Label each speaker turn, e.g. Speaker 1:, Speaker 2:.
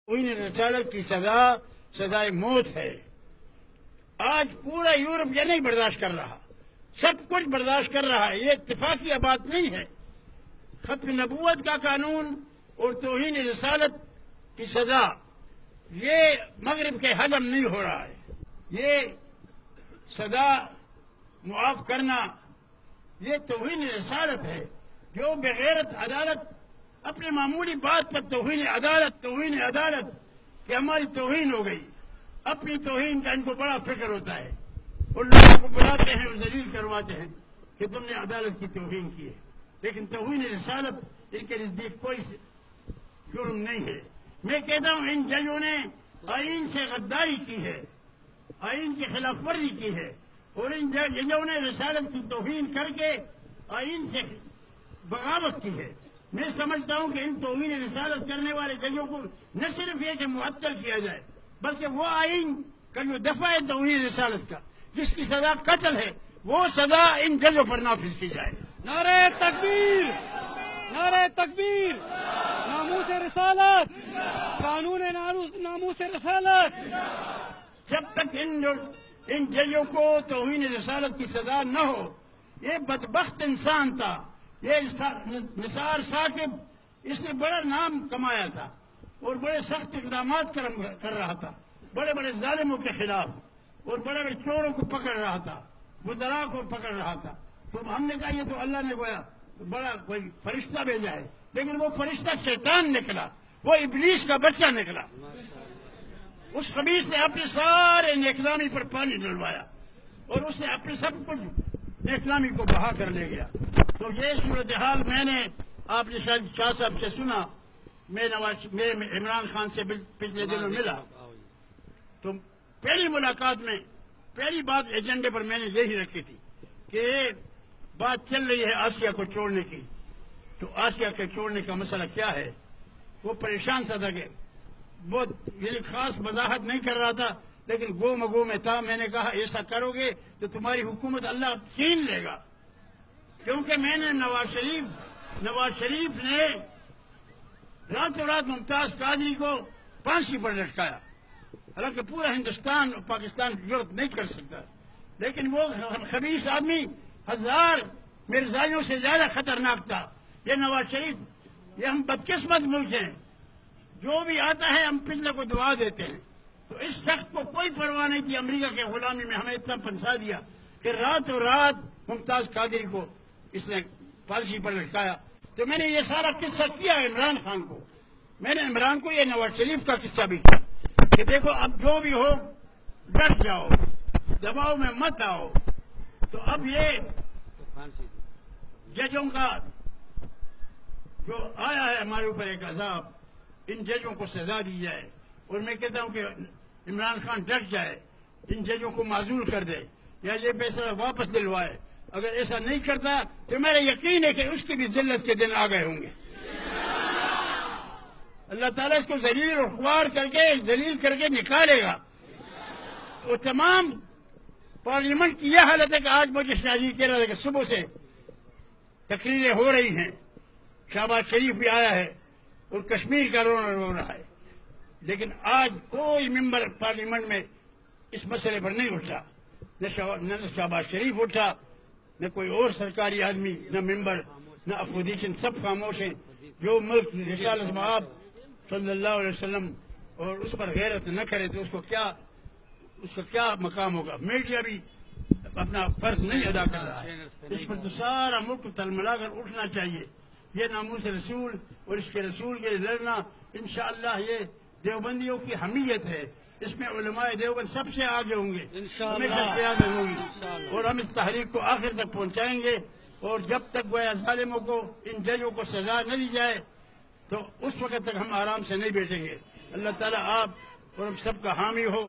Speaker 1: توہین رسالت کی سزا سزائے موت ہے۔ آج پورا یورپ یہ نہیں برداشت کر رہا، سب کچھ برداشت کر رہا ہے، یہ اتفاقی بات نہیں ہے۔ ختم نبوت کا قانون اور توہین رسالت کی سزا یہ مغرب کے ہضم نہیں ہو رہا ہے۔ یہ سزا معاف کرنا یہ توہین رسالت ہے۔ جو بغیرت عدالت اپنے معمولی بات پر توہین عدالت کہ ہماری توہین ہو گئی، اپنی توہین کا ان کو بڑا فکر ہوتا ہے اور لوگوں کو بلاتے ہیں اور ذلیل کرواتے ہیں کہ تم نے عدالت کی توہین کی ہے، لیکن توہین رسالت ان کے نزدیک کوئی جرم نہیں ہے۔ میں کہتا ہوں ان ججوں نے آئین سے غداری کی ہے، آئین کی خلاف ورزی کی ہے، اور ان ججوں نے رسالت کی توہین کر کے آئین سے بغاوت کی ہے۔ میں سمجھتا ہوں کہ ان توہین رسالت کرنے والے ججوں کو نہ صرف یہ کہ معطل کیا جائے، بلکہ وہ آئین کا جو دفعہ ہے توہین رسالت کا، جس کی سزا قتل ہے، وہ سزا ان ججوں پر نافذ کی جائے۔
Speaker 2: نعرہ تکبیر، نعرہ تکبیر، ناموس رسالت، قانون ناموس رسالت۔
Speaker 1: جب تک ان ججوں کو توہین رسالت کی سزا نہ ہو، یہ بدبخت انسان تھا، یہ نثار ثاقب، اس نے بڑا نام کمایا تھا اور بڑے سخت اقدامات کر رہا تھا بڑے بڑے ظالموں کے خلاف، اور بڑے بڑے چوروں کو پکڑ رہا تھا، بدراء کو پکڑ رہا تھا۔ تو ہم نے کہا یہ تو اللہ نے گویا بڑا کوئی فرشتہ بھیجا ہے، لیکن وہ فرشتہ شیطان نکلا، وہ ابلیس کا بچہ نکلا۔ اس خبیث نے اپنے سارے نیکلامی پر پانی ڈلوایا اور اس نے اپنے سب کچھ نیکلامی کو بہا کر لے گیا۔ تو یہ صورتحال میں نے آپ نے شاہ صاحب سے سنا، میں عمران خان سے پچھلے دنوں ملا، تو پہلی ملاقات میں پہلی بات ایجنڈے پر میں نے یہی رکھی تھی کہ بات چل رہی ہے آسیہ کو چھوڑنے کی۔ تو آسیہ کے چھوڑنے کا مسئلہ کیا ہے؟ وہ پریشان سا تھا کہ بہت یعنی خاص وضاحت نہیں کر رہا تھا، لیکن گو مگو میں تھا۔ میں نے کہا ایسا کرو گے تو تمہاری حکومت اللہ چھین لے گا، کیونکہ میں نے نواز شریف نے راتوں رات ممتاز قادری کو پھانسی پر لٹکایا، حالانکہ پورا ہندوستان اور پاکستان جرأت نہیں کر سکتا، لیکن وہ خبیث آدمی 1000 مرزائیوں سے زیادہ خطرناک تھا۔ یہ نواز شریف، یہ ہم بدقسمت ملک ہیں، جو بھی آتا ہے ہم پچھلے کو دعا دیتے ہیں۔ تو اس شخص کو کوئی پرواہ نہیں تھی امریکہ کے غلامی میں، ہمیں اتنا پھنسا دیا کہ راتوں رات ممتاز قادری کو اس نے پھانسی پر لٹکایا۔ تو میں نے یہ سارا قصہ کیا عمران خان کو، میں نے عمران کو یہ نواز شریف کا قصہ بھی کیا کہ دیکھو اب جو بھی ہو ڈٹ جاؤ، دباؤ میں مت آؤ۔ تو اب یہ ججوں کا جو آیا ہے ہمارے اوپر ایک عذاب، ان ججوں کو سزا دی جائے، اور میں کہتا ہوں کہ عمران خان ڈٹ جائے، ان ججوں کو معزول کر دے یا یہ فیصلہ واپس دلوائے۔ اگر ایسا نہیں کرتا تو میرا یقین ہے کہ اس کی بھی ذلت کے دن آ گئے ہوں گے۔ اللہ تعالیٰ اس کو ذلیل اور خوار کر کے نکالے گا۔ وہ تمام پارلیمنٹ کی یہ حالت ہے کہ آج مجھے شاہجی کہہ رہا تھا کہ صبح سے تقریریں ہو رہی ہیں، شہباز شریف بھی آیا ہے اور کشمیر کا رونا رو رہا ہے، لیکن آج کوئی ممبر پارلیمنٹ میں اس مسئلے پر نہیں اٹھا، نہ شہباز شریف اٹھا، نہ کوئی اور سرکاری آدمی، نہ ممبر، نہ اپوزیشن، سب خاموش ہیں۔ جو ملک رسالت مآب صلی اللہ علیہ وسلم اور اس پر غیرت نہ کرے تو اس کا کیا مقام ہوگا؟ میڈیا بھی اپنا فرض نہیں ادا کر رہا ہے، اس پر تو سارا ملک تلملا کر اٹھنا چاہیے۔ یہ ناموس رسول اور اس کے رسول کے لیے لڑنا انشاءاللہ یہ دیوبندیوں کی حمیت ہے، اس میں علماء دیوبند سب سے آگے ہوں گے، ہمیشہ قیادت ہوگی، اور ہم اس تحریک کو آخر تک پہنچائیں گے۔ اور جب تک گویا ظالموں کو، ان ججوں کو سزا نہ دی جائے تو اس وقت تک ہم آرام سے نہیں بیٹھیں گے۔ اللہ تعالیٰ آپ اور ہم سب کا حامی ہو۔